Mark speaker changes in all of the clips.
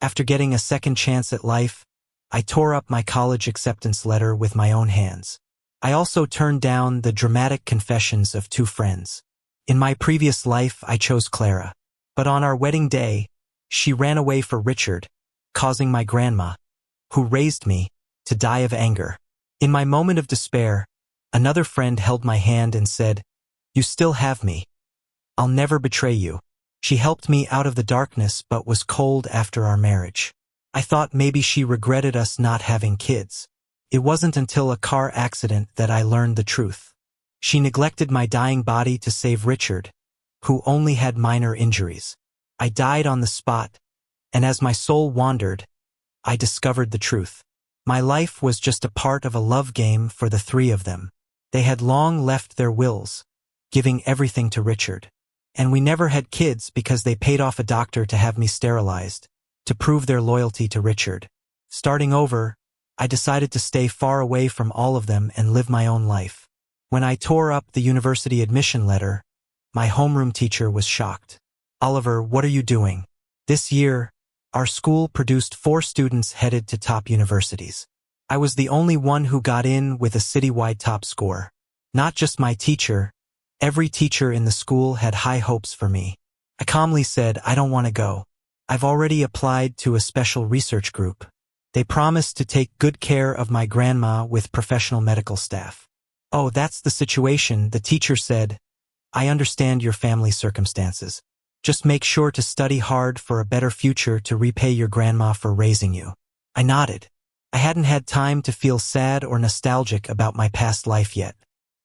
Speaker 1: After getting a second chance at life, I tore up my college acceptance letter with my own hands. I also turned down the dramatic confessions of two friends. In my previous life, I chose Clara. But on our wedding day, she ran away for Richard, causing my grandma, who raised me, to die of anger. In my moment of despair, another friend held my hand and said, "You still have me. I'll never betray you." She helped me out of the darkness but was cold after our marriage. I thought maybe she regretted us not having kids. It wasn't until a car accident that I learned the truth. She neglected my dying body to save Richard, who only had minor injuries. I died on the spot, and as my soul wandered, I discovered the truth. My life was just a part of a love game for the three of them. They had long left their wills, giving everything to Richard. And we never had kids because they paid off a doctor to have me sterilized, to prove their loyalty to Richard. Starting over, I decided to stay far away from all of them and live my own life. When I tore up the university admission letter, my homeroom teacher was shocked. "Oliver, what are you doing?" This year, our school produced 4 students headed to top universities. I was the only one who got in with a citywide top score. Not just my teacher, every teacher in the school had high hopes for me. I calmly said, "I don't want to go. I've already applied to a special research group. They promised to take good care of my grandma with professional medical staff." "Oh, that's the situation," the teacher said. "I understand your family circumstances. Just make sure to study hard for a better future to repay your grandma for raising you." I nodded. I hadn't had time to feel sad or nostalgic about my past life yet.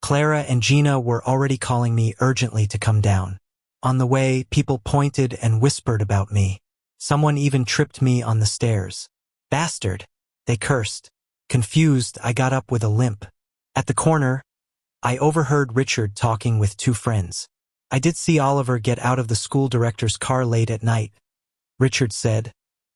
Speaker 1: Clara and Gina were already calling me urgently to come down. On the way, people pointed and whispered about me. Someone even tripped me on the stairs. "Bastard," they cursed. Confused, I got up with a limp. At the corner, I overheard Richard talking with 2 friends. "I did see Oliver get out of the school director's car late at night," Richard said,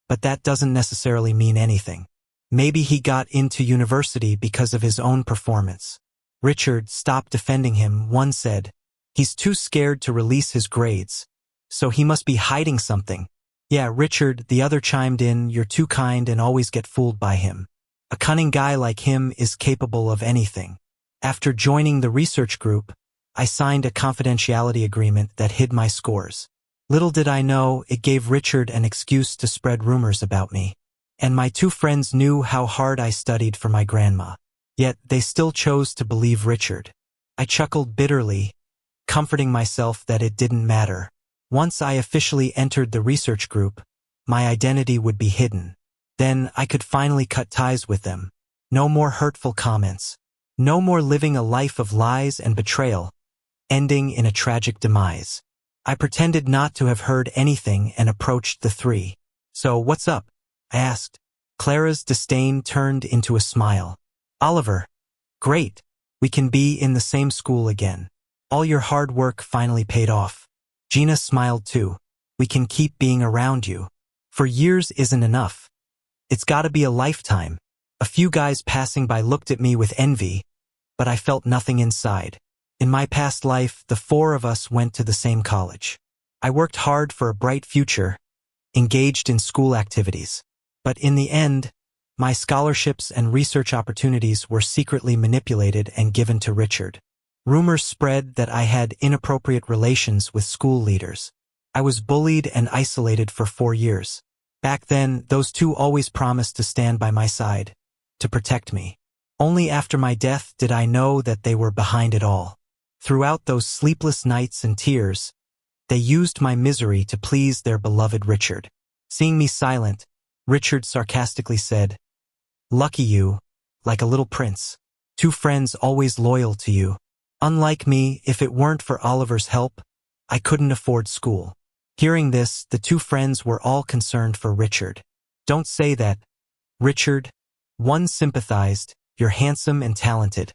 Speaker 1: "but that doesn't necessarily mean anything. Maybe he got into university because of his own performance." Richard stopped defending him. One said, "He's too scared to release his grades, so he must be hiding something." "Yeah, Richard," the other chimed in, "you're too kind and always get fooled by him. A cunning guy like him is capable of anything." After joining the research group, I signed a confidentiality agreement that hid my scores. Little did I know, it gave Richard an excuse to spread rumors about me. And my 2 friends knew how hard I studied for my grandma. Yet they still chose to believe Richard. I chuckled bitterly, comforting myself that it didn't matter. Once I officially entered the research group, my identity would be hidden. Then I could finally cut ties with them. No more hurtful comments. No more living a life of lies and betrayal, ending in a tragic demise. I pretended not to have heard anything and approached the 3. "So, what's up?" I asked. Clara's disdain turned into a smile. "Oliver, great. We can be in the same school again. All your hard work finally paid off." Gina smiled too. "We can keep being around you. For years isn't enough. It's gotta be a lifetime." A few guys passing by looked at me with envy, but I felt nothing inside. In my past life, the 4 of us went to the same college. I worked hard for a bright future, engaged in school activities. But in the end, my scholarships and research opportunities were secretly manipulated and given to Richard. Rumors spread that I had inappropriate relations with school leaders. I was bullied and isolated for 4 years. Back then, those 2 always promised to stand by my side, to protect me. Only after my death did I know that they were behind it all. Throughout those sleepless nights and tears, they used my misery to please their beloved Richard. Seeing me silent, Richard sarcastically said, "Lucky you, like a little prince. 2 friends always loyal to you. Unlike me, if it weren't for Oliver's help, I couldn't afford school." Hearing this, the 2 friends were all concerned for Richard. "Don't say that, Richard," one sympathized, "you're handsome and talented.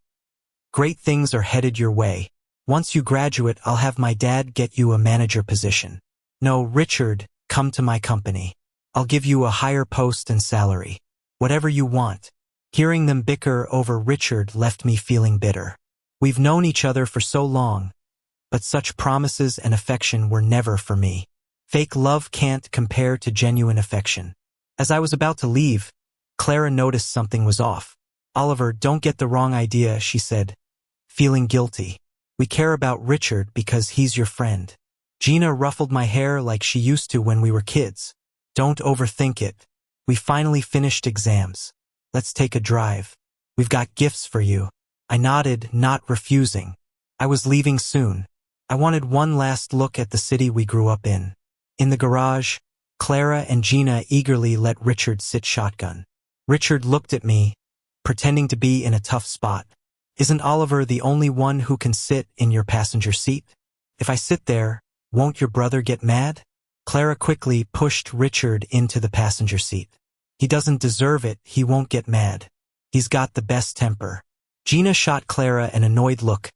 Speaker 1: Great things are headed your way. Once you graduate, I'll have my dad get you a manager position." "No, Richard, come to my company. I'll give you a higher post and salary. Whatever you want." Hearing them bicker over Richard left me feeling bitter. We've known each other for so long, but such promises and affection were never for me. Fake love can't compare to genuine affection. As I was about to leave, Clara noticed something was off. "Oliver, don't get the wrong idea," she said, feeling guilty. "We care about Richard because he's your friend." Gina ruffled my hair like she used to when we were kids. "Don't overthink it. We finally finished exams. Let's take a drive. We've got gifts for you." I nodded, not refusing. I was leaving soon. I wanted one last look at the city we grew up in. In the garage, Clara and Gina eagerly let Richard sit shotgun. Richard looked at me, pretending to be in a tough spot. "Isn't Oliver the only one who can sit in your passenger seat? If I sit there, won't your brother get mad?" Clara quickly pushed Richard into the passenger seat. "He doesn't deserve it, he won't get mad. He's got the best temper." Gina shot Clara an annoyed look,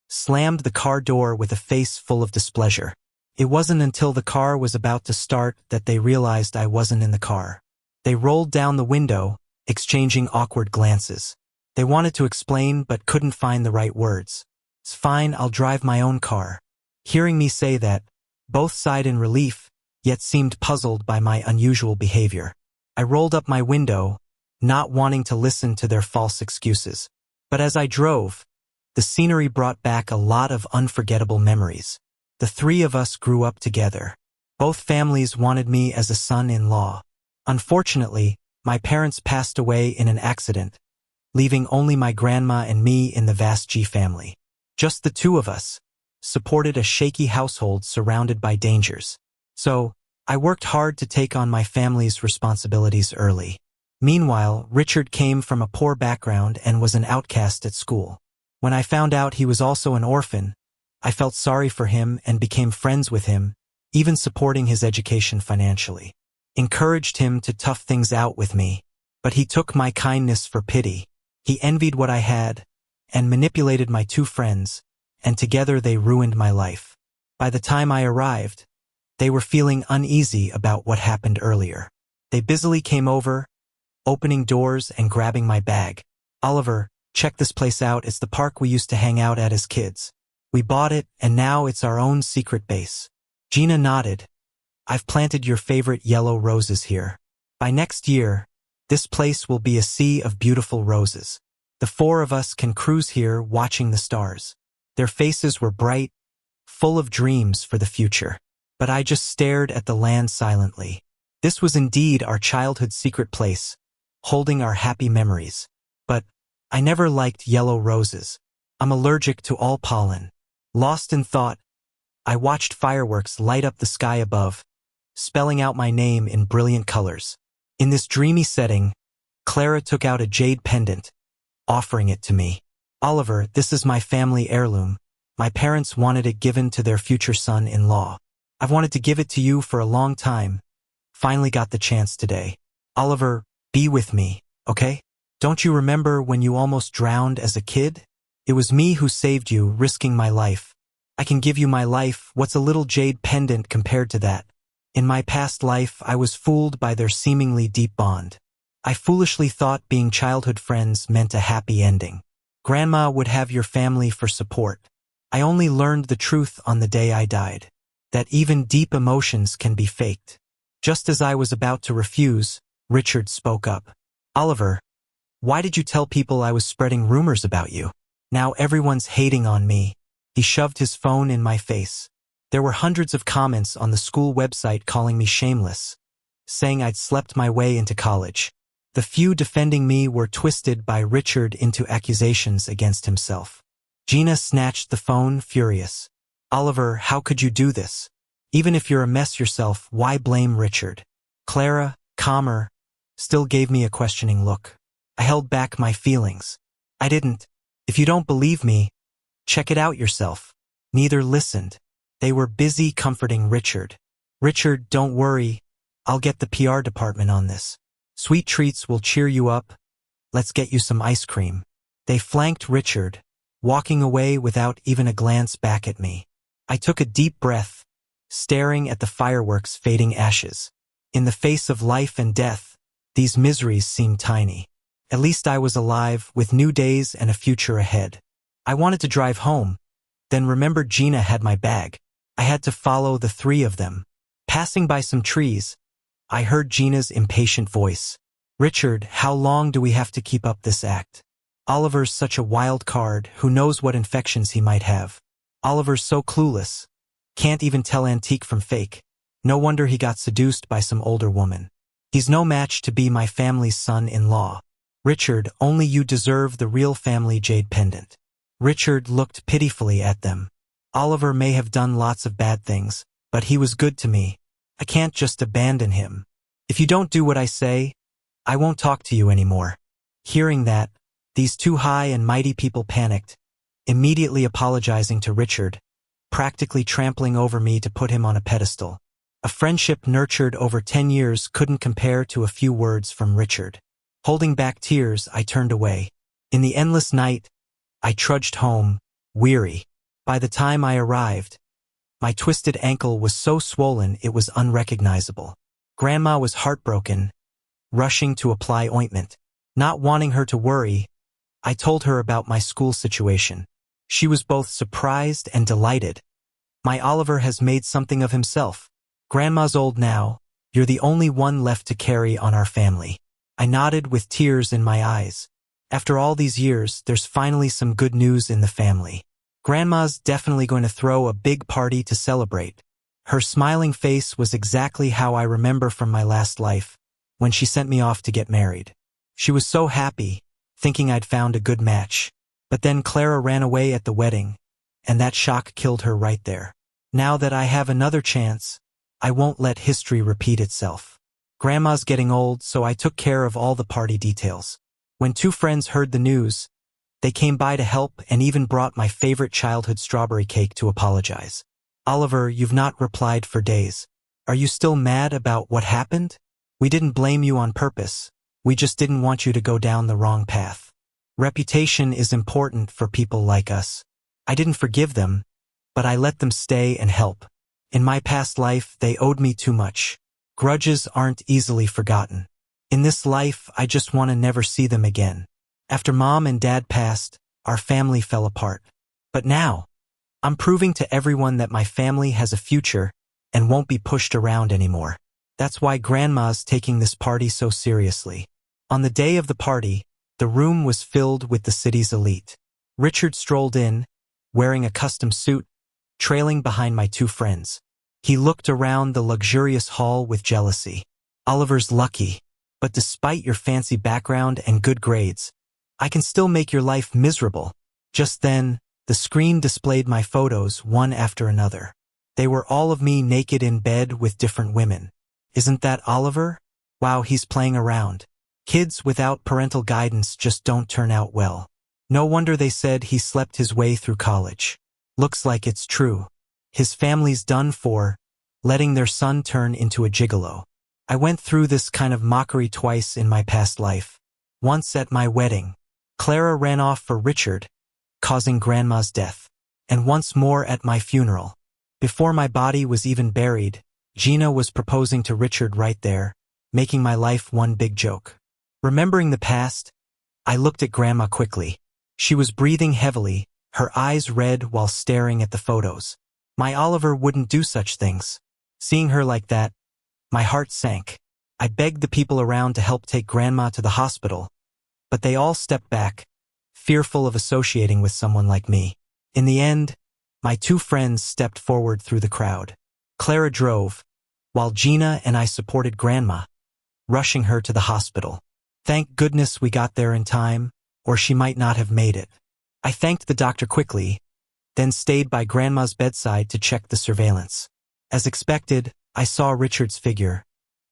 Speaker 1: slammed the car door with a face full of displeasure. It wasn't until the car was about to start that they realized I wasn't in the car. They rolled down the window, exchanging awkward glances. They wanted to explain but couldn't find the right words. "It's fine, I'll drive my own car." Hearing me say that, both sighed in relief, yet seemed puzzled by my unusual behavior. I rolled up my window, not wanting to listen to their false excuses. But as I drove, the scenery brought back a lot of unforgettable memories. The three of us grew up together. Both families wanted me as a son-in-law. Unfortunately, my parents passed away in an accident, leaving only my grandma and me in the vast G family. Just the two of us, supported a shaky household surrounded by dangers. So, I worked hard to take on my family's responsibilities early. Meanwhile, Richard came from a poor background and was an outcast at school. When I found out he was also an orphan, I felt sorry for him and became friends with him, even supporting his education financially. Encouraged him to tough things out with me, but he took my kindness for pity. He envied what I had, and manipulated my two friends, and together they ruined my life. By the time I arrived, they were feeling uneasy about what happened earlier. They busily came over, opening doors and grabbing my bag. "Oliver, check this place out, it's the park we used to hang out at as kids. We bought it, and now it's our own secret base." Gina nodded. "I've planted your favorite yellow roses here. By next year, this place will be a sea of beautiful roses. The four of us can cruise here watching the stars." Their faces were bright, full of dreams for the future. But I just stared at the land silently. This was indeed our childhood secret place, holding our happy memories. But I never liked yellow roses. I'm allergic to all pollen. Lost in thought, I watched fireworks light up the sky above, spelling out my name in brilliant colors. In this dreamy setting, Clara took out a jade pendant, offering it to me. "Oliver, this is my family heirloom. My parents wanted it given to their future son-in-law. I've wanted to give it to you for a long time. Finally got the chance today. Oliver, be with me, okay? Don't you remember when you almost drowned as a kid? It was me who saved you, risking my life. I can give you my life. What's a little jade pendant compared to that? In my past life, I was fooled by their seemingly deep bond. I foolishly thought being childhood friends meant a happy ending. Grandma would have your family for support. I only learned the truth on the day I died, that even deep emotions can be faked." Just as I was about to refuse, Richard spoke up. "Oliver, why did you tell people I was spreading rumors about you? Now everyone's hating on me." He shoved his phone in my face. There were hundreds of comments on the school website calling me shameless, saying I'd slept my way into college. The few defending me were twisted by Richard into accusations against himself. Gina snatched the phone, furious. "Oliver, how could you do this? Even if you're a mess yourself, why blame Richard?" Clara, calmer, still gave me a questioning look. I held back my feelings. "I didn't. If you don't believe me, check it out yourself." Neither listened. They were busy comforting Richard. "Richard, don't worry. I'll get the PR department on this. Sweet treats will cheer you up. Let's get you some ice cream." They flanked Richard, walking away without even a glance back at me. I took a deep breath, staring at the fireworks fading ashes. In the face of life and death, these miseries seemed tiny. At least I was alive, with new days and a future ahead. I wanted to drive home, then remembered Gina had my bag. I had to follow the three of them. Passing by some trees, I heard Gina's impatient voice. Richard, how long do we have to keep up this act? Oliver's such a wild card, who knows what infections he might have. Oliver's so clueless. Can't even tell antique from fake. No wonder he got seduced by some older woman. He's no match to be my family's son-in-law. Richard, only you deserve the real family jade pendant. Richard looked pitifully at them. Oliver may have done lots of bad things, but he was good to me. I can't just abandon him. If you don't do what I say, I won't talk to you anymore. Hearing that, these two high and mighty people panicked, immediately apologizing to Richard, practically trampling over me to put him on a pedestal. A friendship nurtured over 10 years couldn't compare to a few words from Richard. Holding back tears, I turned away. In the endless night, I trudged home, weary. By the time I arrived, my twisted ankle was so swollen it was unrecognizable. Grandma was heartbroken, rushing to apply ointment. Not wanting her to worry, I told her about my school situation. She was both surprised and delighted. My Oliver has made something of himself. Grandma's old now, you're the only one left to carry on our family. I nodded with tears in my eyes. After all these years, there's finally some good news in the family. Grandma's definitely going to throw a big party to celebrate. Her smiling face was exactly how I remember from my last life, when she sent me off to get married. She was so happy, thinking I'd found a good match. But then Clara ran away at the wedding, and that shock killed her right there. Now that I have another chance, I won't let history repeat itself. Grandma's getting old, so I took care of all the party details. When two friends heard the news, they came by to help and even brought my favorite childhood strawberry cake to apologize. Oliver, you've not replied for days. Are you still mad about what happened? We didn't blame you on purpose. We just didn't want you to go down the wrong path. Reputation is important for people like us. I didn't forgive them, but I let them stay and help. In my past life, they owed me too much. Grudges aren't easily forgotten. In this life, I just want to never see them again. After Mom and Dad passed, our family fell apart. But now, I'm proving to everyone that my family has a future and won't be pushed around anymore. That's why Grandma's taking this party so seriously. On the day of the party, the room was filled with the city's elite. Richard strolled in, wearing a custom suit, trailing behind my two friends. He looked around the luxurious hall with jealousy. Oliver's lucky, but despite your fancy background and good grades, I can still make your life miserable. Just then, the screen displayed my photos one after another. They were all of me naked in bed with different women. Isn't that Oliver? Wow, he's playing around. Kids without parental guidance just don't turn out well. No wonder they said he slept his way through college. Looks like it's true. His family's done for, letting their son turn into a gigolo. I went through this kind of mockery twice in my past life. Once at my wedding, Clara ran off for Richard, causing Grandma's death. And once more at my funeral. Before my body was even buried, Gina was proposing to Richard right there, making my life one big joke. Remembering the past, I looked at Grandma quickly. She was breathing heavily, her eyes red while staring at the photos. My Oliver wouldn't do such things. Seeing her like that, my heart sank. I begged the people around to help take Grandma to the hospital, but they all stepped back, fearful of associating with someone like me. In the end, my two friends stepped forward through the crowd. Clara drove, while Gina and I supported Grandma, rushing her to the hospital. Thank goodness we got there in time, or she might not have made it. I thanked the doctor quickly, then stayed by Grandma's bedside to check the surveillance. As expected, I saw Richard's figure.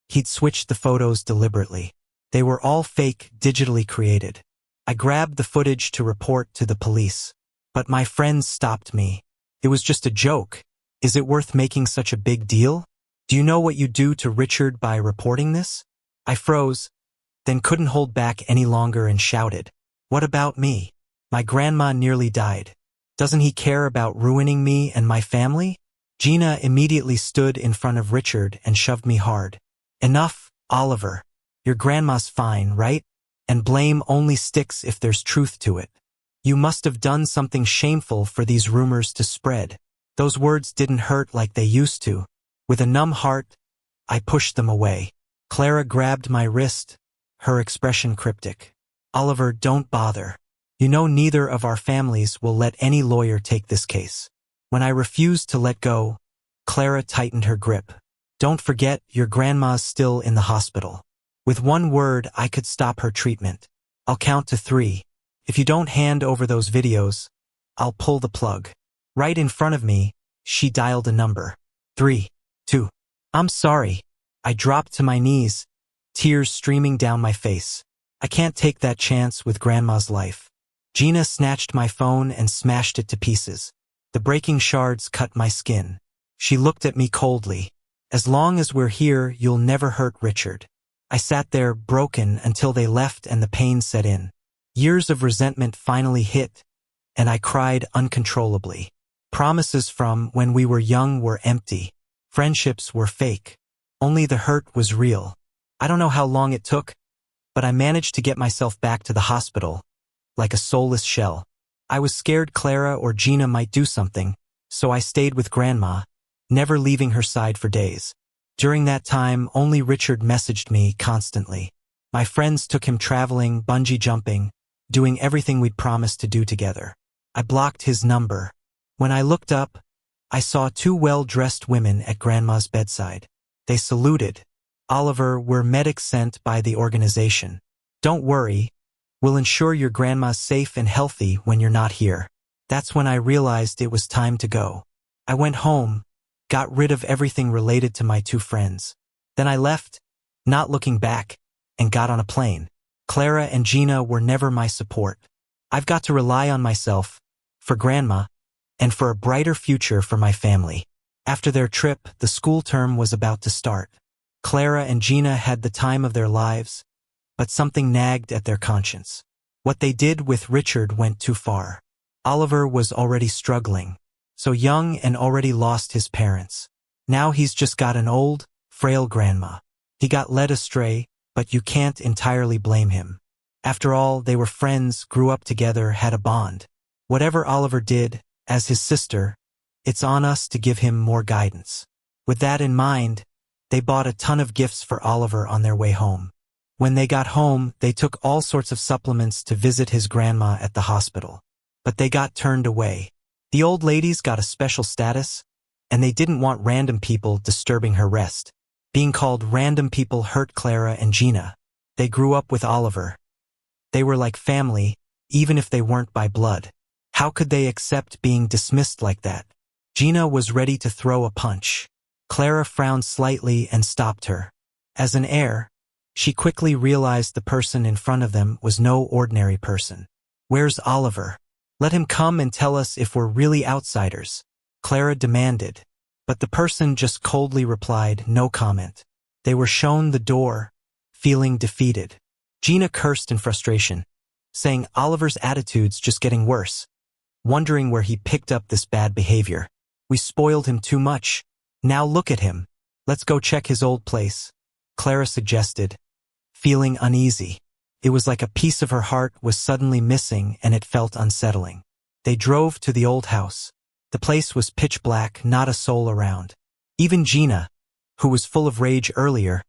Speaker 1: He'd switched the photos deliberately. They were all fake, digitally created. I grabbed the footage to report to the police. But my friends stopped me. It was just a joke. Is it worth making such a big deal? Do you know what you do to Richard by reporting this? I froze, then couldn't hold back any longer and shouted. What about me? My grandma nearly died. Doesn't he care about ruining me and my family? Gina immediately stood in front of Richard and shoved me hard. Enough, Oliver. Your grandma's fine, right? And blame only sticks if there's truth to it. You must have done something shameful for these rumors to spread. Those words didn't hurt like they used to. With a numb heart, I pushed them away. Clara grabbed my wrist, her expression cryptic. Oliver, don't bother. You know neither of our families will let any lawyer take this case. When I refused to let go, Clara tightened her grip. Don't forget, your grandma's still in the hospital. With one word, I could stop her treatment. I'll count to 3. If you don't hand over those videos, I'll pull the plug. Right in front of me, she dialed a number. 3, 2. I'm sorry. I dropped to my knees, tears streaming down my face. I can't take that chance with Grandma's life. Gina snatched my phone and smashed it to pieces. The breaking shards cut my skin. She looked at me coldly. As long as we're here, you'll never hurt Richard. I sat there, broken, until they left and the pain set in. Years of resentment finally hit, and I cried uncontrollably. Promises from when we were young were empty. Friendships were fake. Only the hurt was real. I don't know how long it took, but I managed to get myself back to the hospital, like a soulless shell. I was scared Clara or Gina might do something, so I stayed with Grandma, never leaving her side for days. During that time, only Richard messaged me constantly. My friends took him traveling, bungee jumping, doing everything we'd promised to do together. I blocked his number. When I looked up, I saw 2 well-dressed women at Grandma's bedside. They saluted. Oliver, we're medics sent by the organization. Don't worry, we'll ensure your grandma's safe and healthy when you're not here. That's when I realized it was time to go. I went home, got rid of everything related to my 2 friends. Then I left, not looking back, and got on a plane. Clara and Gina were never my support. I've got to rely on myself, for Grandma, and for a brighter future for my family. After their trip, the school term was about to start. Clara and Gina had the time of their lives, but something nagged at their conscience. What they did with Richard went too far. Oliver was already struggling, so young and already lost his parents. Now he's just got an old, frail grandma. He got led astray, but you can't entirely blame him. After all, they were friends, grew up together, had a bond. Whatever Oliver did, as his sister, it's on us to give him more guidance. With that in mind, they bought a ton of gifts for Oliver on their way home. When they got home, they took all sorts of supplements to visit his grandma at the hospital. But they got turned away. The old ladies got a special status, and they didn't want random people disturbing her rest. Being called random people hurt Clara and Gina. They grew up with Oliver. They were like family, even if they weren't by blood. How could they accept being dismissed like that? Gina was ready to throw a punch. Clara frowned slightly and stopped her. As an heir, she quickly realized the person in front of them was no ordinary person. Where's Oliver? Let him come and tell us if we're really outsiders, Clara demanded. But the person just coldly replied, no comment. They were shown the door, feeling defeated. Gina cursed in frustration, saying Oliver's attitude's just getting worse, wondering where he picked up this bad behavior. We spoiled him too much. Now look at him. Let's go check his old place, Clara suggested, feeling uneasy. It was like a piece of her heart was suddenly missing and it felt unsettling. They drove to the old house. The place was pitch black, not a soul around. Even Gina, who was full of rage earlier,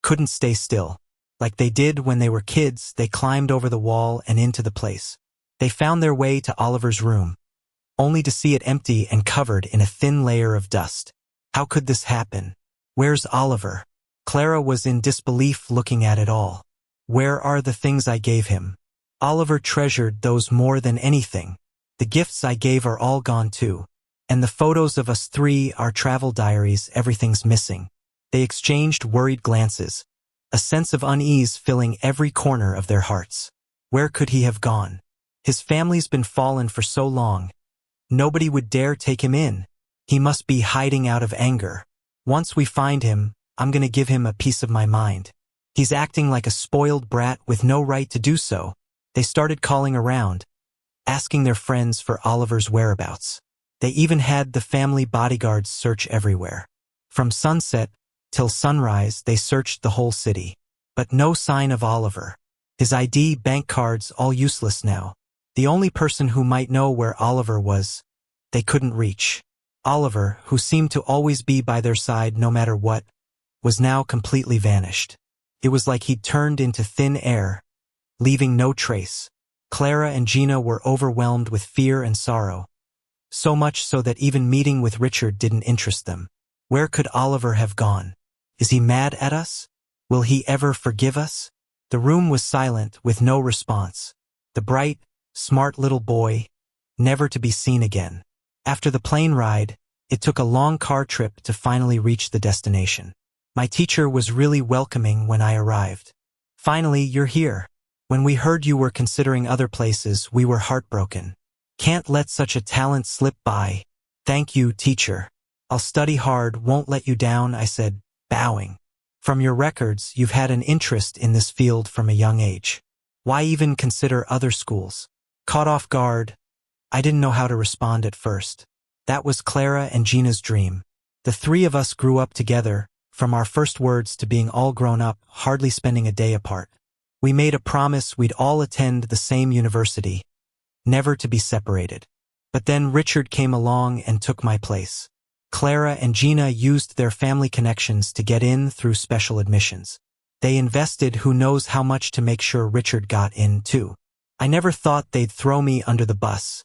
Speaker 1: couldn't stay still. Like they did when they were kids, they climbed over the wall and into the place. They found their way to Oliver's room, only to see it empty and covered in a thin layer of dust. How could this happen? Where's Oliver? Clara was in disbelief looking at it all. Where are the things I gave him? Oliver treasured those more than anything. The gifts I gave are all gone too. And the photos of us 3, our travel diaries, everything's missing. They exchanged worried glances, a sense of unease filling every corner of their hearts. Where could he have gone? His family's been fallen for so long. Nobody would dare take him in. He must be hiding out of anger. Once we find him, I'm gonna give him a piece of my mind. He's acting like a spoiled brat with no right to do so. They started calling around, asking their friends for Oliver's whereabouts. They even had the family bodyguards search everywhere. From sunset till sunrise, they searched the whole city. But no sign of Oliver. His ID, bank cards, all useless now. The only person who might know where Oliver was, they couldn't reach. Oliver, who seemed to always be by their side no matter what, was now completely vanished. It was like he'd turned into thin air, leaving no trace. Clara and Gina were overwhelmed with fear and sorrow, so much so that even meeting with Richard didn't interest them. Where could Oliver have gone? Is he mad at us? Will he ever forgive us? The room was silent, with no response. The bright, smart little boy, never to be seen again. After the plane ride, it took a long car trip to finally reach the destination. My teacher was really welcoming when I arrived. Finally, you're here. When we heard you were considering other places, we were heartbroken. Can't let such a talent slip by. Thank you, teacher. I'll study hard, won't let you down, I said, bowing. From your records, you've had an interest in this field from a young age. Why even consider other schools? Caught off guard, I didn't know how to respond at first. That was Clara and Gina's dream. The three of us grew up together, from our first words to being all grown up, hardly spending a day apart. We made a promise we'd all attend the same university, never to be separated. But then Richard came along and took my place. Clara and Gina used their family connections to get in through special admissions. They invested who knows how much to make sure Richard got in too. I never thought they'd throw me under the bus,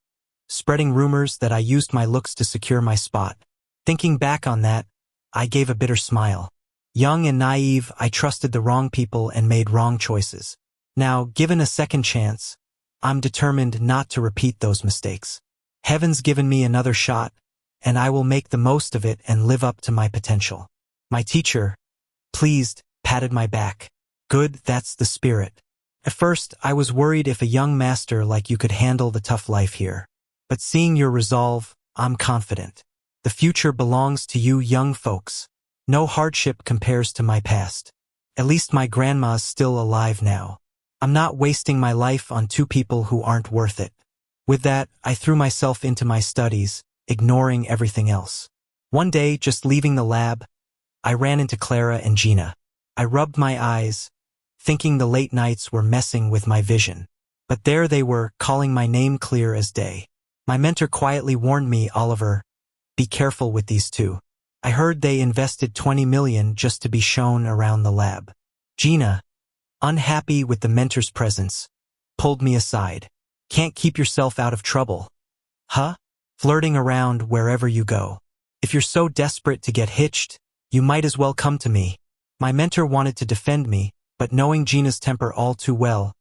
Speaker 1: spreading rumors that I used my looks to secure my spot. Thinking back on that, I gave a bitter smile. Young and naive, I trusted the wrong people and made wrong choices. Now, given a second chance, I'm determined not to repeat those mistakes. Heaven's given me another shot, and I will make the most of it and live up to my potential. My teacher, pleased, patted my back. Good, that's the spirit. At first, I was worried if a young master like you could handle the tough life here. But seeing your resolve, I'm confident. The future belongs to you young folks. No hardship compares to my past. At least my grandma's still alive now. I'm not wasting my life on two people who aren't worth it. With that, I threw myself into my studies, ignoring everything else. One day, just leaving the lab, I ran into Clara and Gina. I rubbed my eyes, thinking the late nights were messing with my vision. But there they were, calling my name clear as day. My mentor quietly warned me, Oliver, be careful with these two. I heard they invested $20 million just to be shown around the lab. Gina, unhappy with the mentor's presence, pulled me aside. Can't keep yourself out of trouble. Huh? Flirting around wherever you go. If you're so desperate to get hitched, you might as well come to me. My mentor wanted to defend me, but knowing Gina's temper all too well,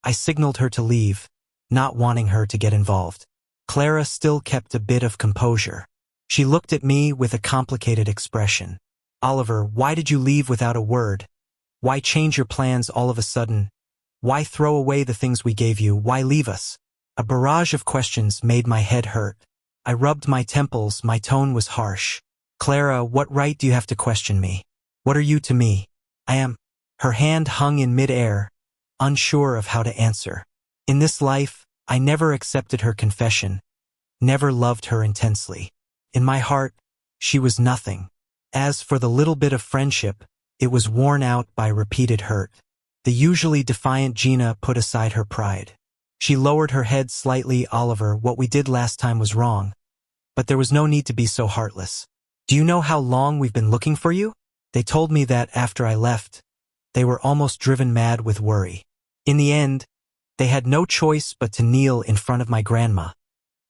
Speaker 1: I signaled her to leave, not wanting her to get involved. Clara still kept a bit of composure. She looked at me with a complicated expression. Oliver, why did you leave without a word? Why change your plans all of a sudden? Why throw away the things we gave you? Why leave us? A barrage of questions made my head hurt. I rubbed my temples, my tone was harsh. Clara, what right do you have to question me? What are you to me? I am. Her hand hung in mid-air, unsure of how to answer. In this life, I never accepted her confession, never loved her intensely. In my heart, she was nothing. As for the little bit of friendship, it was worn out by repeated hurt. The usually defiant Gina put aside her pride. She lowered her head slightly. Oliver, what we did last time was wrong, but there was no need to be so heartless. Do you know how long we've been looking for you? They told me that after I left, they were almost driven mad with worry. In the end, they had no choice but to kneel in front of my grandma,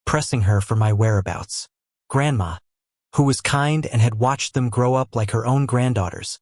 Speaker 1: pressing her for my whereabouts. Grandma, who was kind and had watched them grow up like her own granddaughters,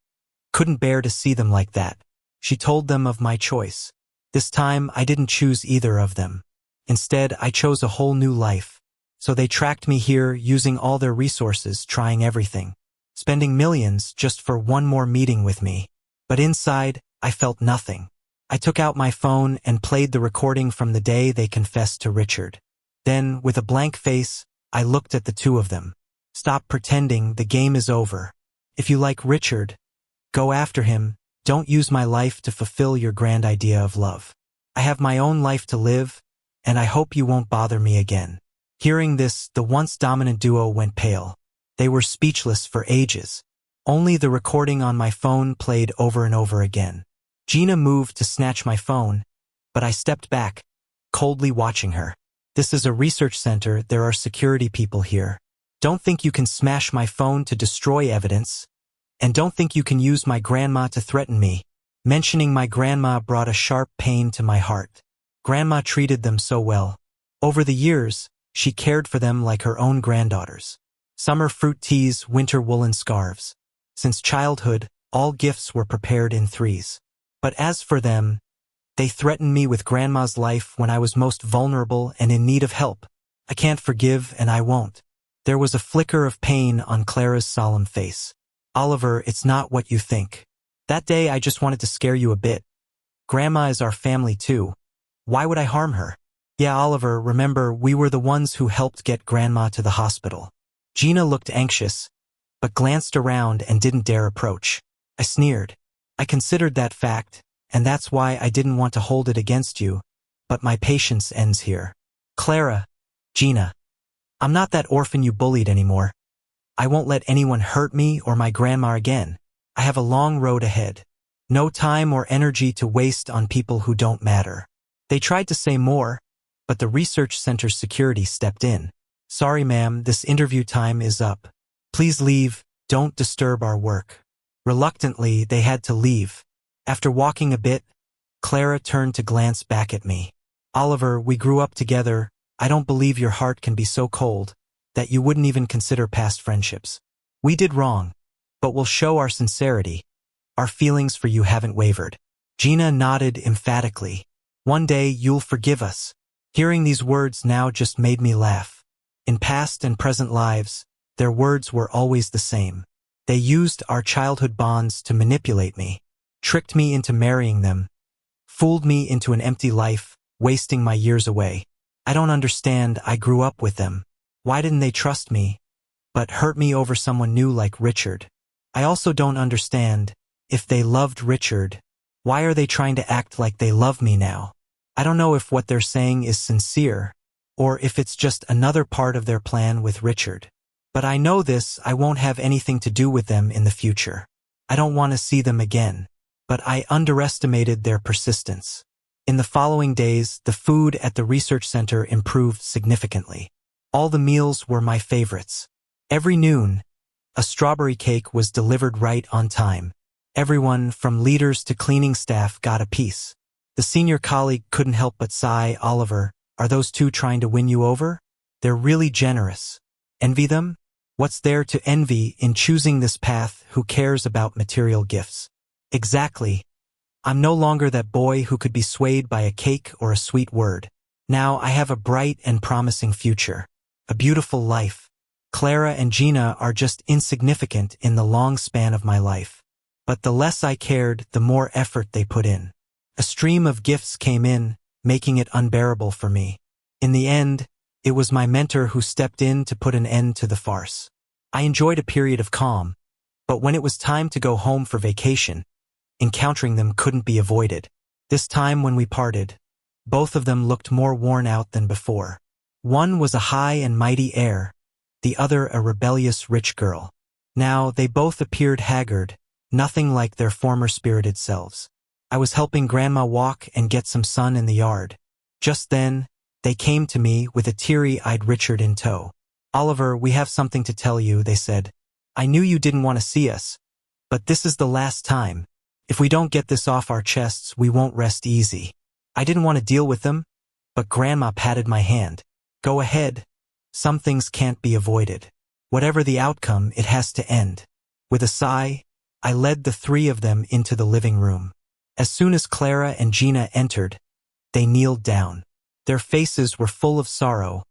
Speaker 1: couldn't bear to see them like that. She told them of my choice. This time, I didn't choose either of them. Instead, I chose a whole new life. So they tracked me here, using all their resources, trying everything, spending millions just for one more meeting with me. But inside, I felt nothing. I took out my phone and played the recording from the day they confessed to Richard. Then, with a blank face, I looked at the two of them. Stop pretending, the game is over. If you like Richard, go after him. Don't use my life to fulfill your grand idea of love. I have my own life to live, and I hope you won't bother me again. Hearing this, the once dominant duo went pale. They were speechless for ages. Only the recording on my phone played over and over again. Gina moved to snatch my phone, but I stepped back, coldly watching her. This is a research center, there are security people here. Don't think you can smash my phone to destroy evidence, and don't think you can use my grandma to threaten me. Mentioning my grandma brought a sharp pain to my heart. Grandma treated them so well. Over the years, she cared for them like her own granddaughters. Summer fruit teas, winter woolen scarves. Since childhood, all gifts were prepared in threes. But as for them, they threatened me with grandma's life when I was most vulnerable and in need of help. I can't forgive and I won't. There was a flicker of pain on Clara's solemn face. Oliver, it's not what you think. That day I just wanted to scare you a bit. Grandma is our family too. Why would I harm her? Yeah, Oliver, remember, we were the ones who helped get Grandma to the hospital. Gina looked anxious, but glanced around and didn't dare approach. I sneered. I considered that fact, and that's why I didn't want to hold it against you, but my patience ends here. Clara, Gina, I'm not that orphan you bullied anymore. I won't let anyone hurt me or my grandma again. I have a long road ahead. No time or energy to waste on people who don't matter. They tried to say more, but the research center's security stepped in. Sorry, ma'am, this interview time is up. Please leave, don't disturb our work. Reluctantly, they had to leave. After walking a bit, Clara turned to glance back at me. Oliver, we grew up together. I don't believe your heart can be so cold that you wouldn't even consider past friendships. We did wrong, but we'll show our sincerity. Our feelings for you haven't wavered. Gina nodded emphatically. One day you'll forgive us. Hearing these words now just made me laugh. In past and present lives, their words were always the same. They used our childhood bonds to manipulate me, tricked me into marrying them, fooled me into an empty life, wasting my years away. I don't understand, I grew up with them. Why didn't they trust me, but hurt me over someone new like Richard? I also don't understand, if they loved Richard, why are they trying to act like they love me now? I don't know if what they're saying is sincere, or if it's just another part of their plan with Richard. But I know this, I won't have anything to do with them in the future. I don't want to see them again. But I underestimated their persistence. In the following days, the food at the research center improved significantly. All the meals were my favorites. Every noon, a strawberry cake was delivered right on time. Everyone, from leaders to cleaning staff, got a piece. The senior colleague couldn't help but sigh. Oliver, are those two trying to win you over? They're really generous. Envy them? What's there to envy in choosing this path? Who cares about material gifts? Exactly. I'm no longer that boy who could be swayed by a cake or a sweet word. Now I have a bright and promising future. A beautiful life. Clara and Gina are just insignificant in the long span of my life. But the less I cared, the more effort they put in. A stream of gifts came in, making it unbearable for me. In the end, it was my mentor who stepped in to put an end to the farce. I enjoyed a period of calm, but when it was time to go home for vacation, encountering them couldn't be avoided. This time when we parted, both of them looked more worn out than before. One was a high and mighty heir, the other a rebellious rich girl. Now they both appeared haggard, nothing like their former spirited selves. I was helping Grandma walk and get some sun in the yard. Just then, they came to me with a teary-eyed Richard in tow. Oliver, we have something to tell you, they said. I knew you didn't want to see us, but this is the last time. If we don't get this off our chests, we won't rest easy. I didn't want to deal with them, but Grandma patted my hand. Go ahead. Some things can't be avoided. Whatever the outcome, it has to end. With a sigh, I led the three of them into the living room. As soon as Clara and Gina entered, they kneeled down. Their faces were full of sorrow,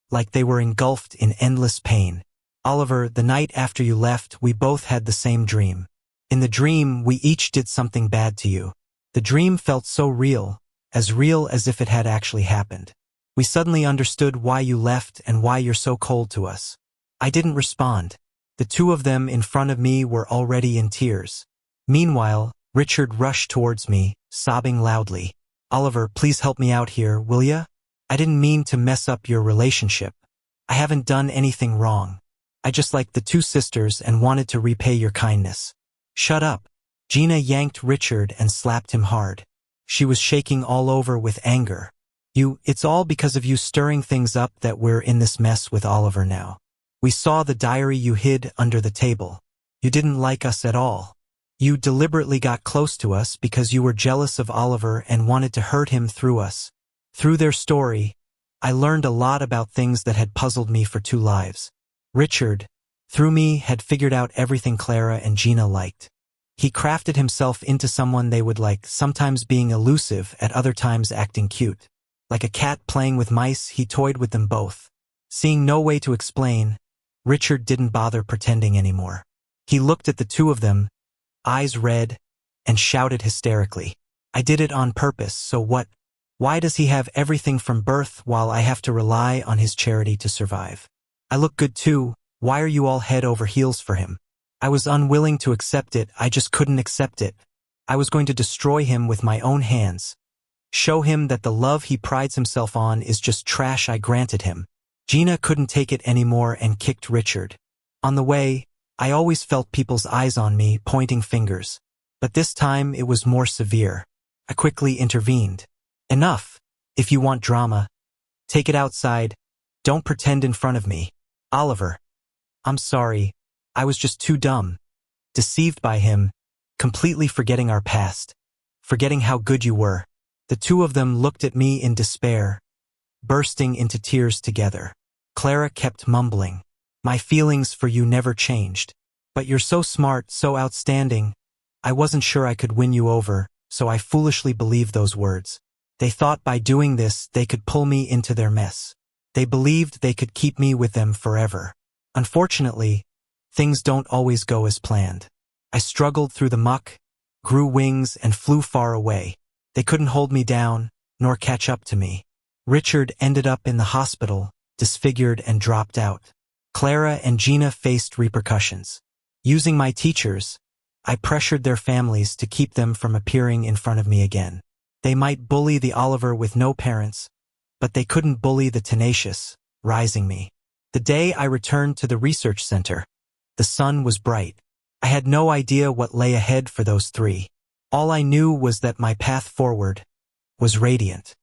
Speaker 1: like they were engulfed in endless pain. Oliver, the night after you left, we both had the same dream. In the dream, we each did something bad to you. The dream felt so real as if it had actually happened. We suddenly understood why you left and why you're so cold to us. I didn't respond. The two of them in front of me were already in tears. Meanwhile, Richard rushed towards me, sobbing loudly. Oliver, please help me out here, will ya? I didn't mean to mess up your relationship. I haven't done anything wrong. I just liked the two sisters and wanted to repay your kindness. Shut up. Gina yanked Richard and slapped him hard. She was shaking all over with anger. It's all because of you stirring things up that we're in this mess with Oliver now. We saw the diary you hid under the table. You didn't like us at all. You deliberately got close to us because you were jealous of Oliver and wanted to hurt him through us. Through their story, I learned a lot about things that had puzzled me for 2 lives. Richard, through me, had figured out everything Clara and Gina liked. He crafted himself into someone they would like, sometimes being elusive, at other times acting cute. Like a cat playing with mice, he toyed with them both. Seeing no way to explain, Richard didn't bother pretending anymore. He looked at the 2 of them, eyes red, and shouted hysterically, "I did it on purpose, so what? Why does he have everything from birth while I have to rely on his charity to survive? I look good too, why are you all head over heels for him?" I was unwilling to accept it, I just couldn't accept it. I was going to destroy him with my own hands. Show him that the love he prides himself on is just trash I granted him. Gina couldn't take it anymore and kicked Richard. On the way, I always felt people's eyes on me, pointing fingers. But this time it was more severe. I quickly intervened. "Enough. If you want drama, take it outside. Don't pretend in front of me. Oliver, I'm sorry. I was just too dumb. Deceived by him, completely forgetting our past. Forgetting how good you were." The 2 of them looked at me in despair, bursting into tears together. Clara kept mumbling, "My feelings for you never changed. But you're so smart, so outstanding. I wasn't sure I could win you over, so I foolishly believed those words. They thought by doing this they could pull me into their mess. They believed they could keep me with them forever. Unfortunately, things don't always go as planned. I struggled through the muck, grew wings, and flew far away. They couldn't hold me down, nor catch up to me. Richard ended up in the hospital, disfigured and dropped out. Clara and Gina faced repercussions. Using my teachers, I pressured their families to keep them from appearing in front of me again. They might bully the Oliver with no parents, but they couldn't bully the tenacious, rising me. The day I returned to the research center, the sun was bright. I had no idea what lay ahead for those 3. All I knew was that my path forward was radiant.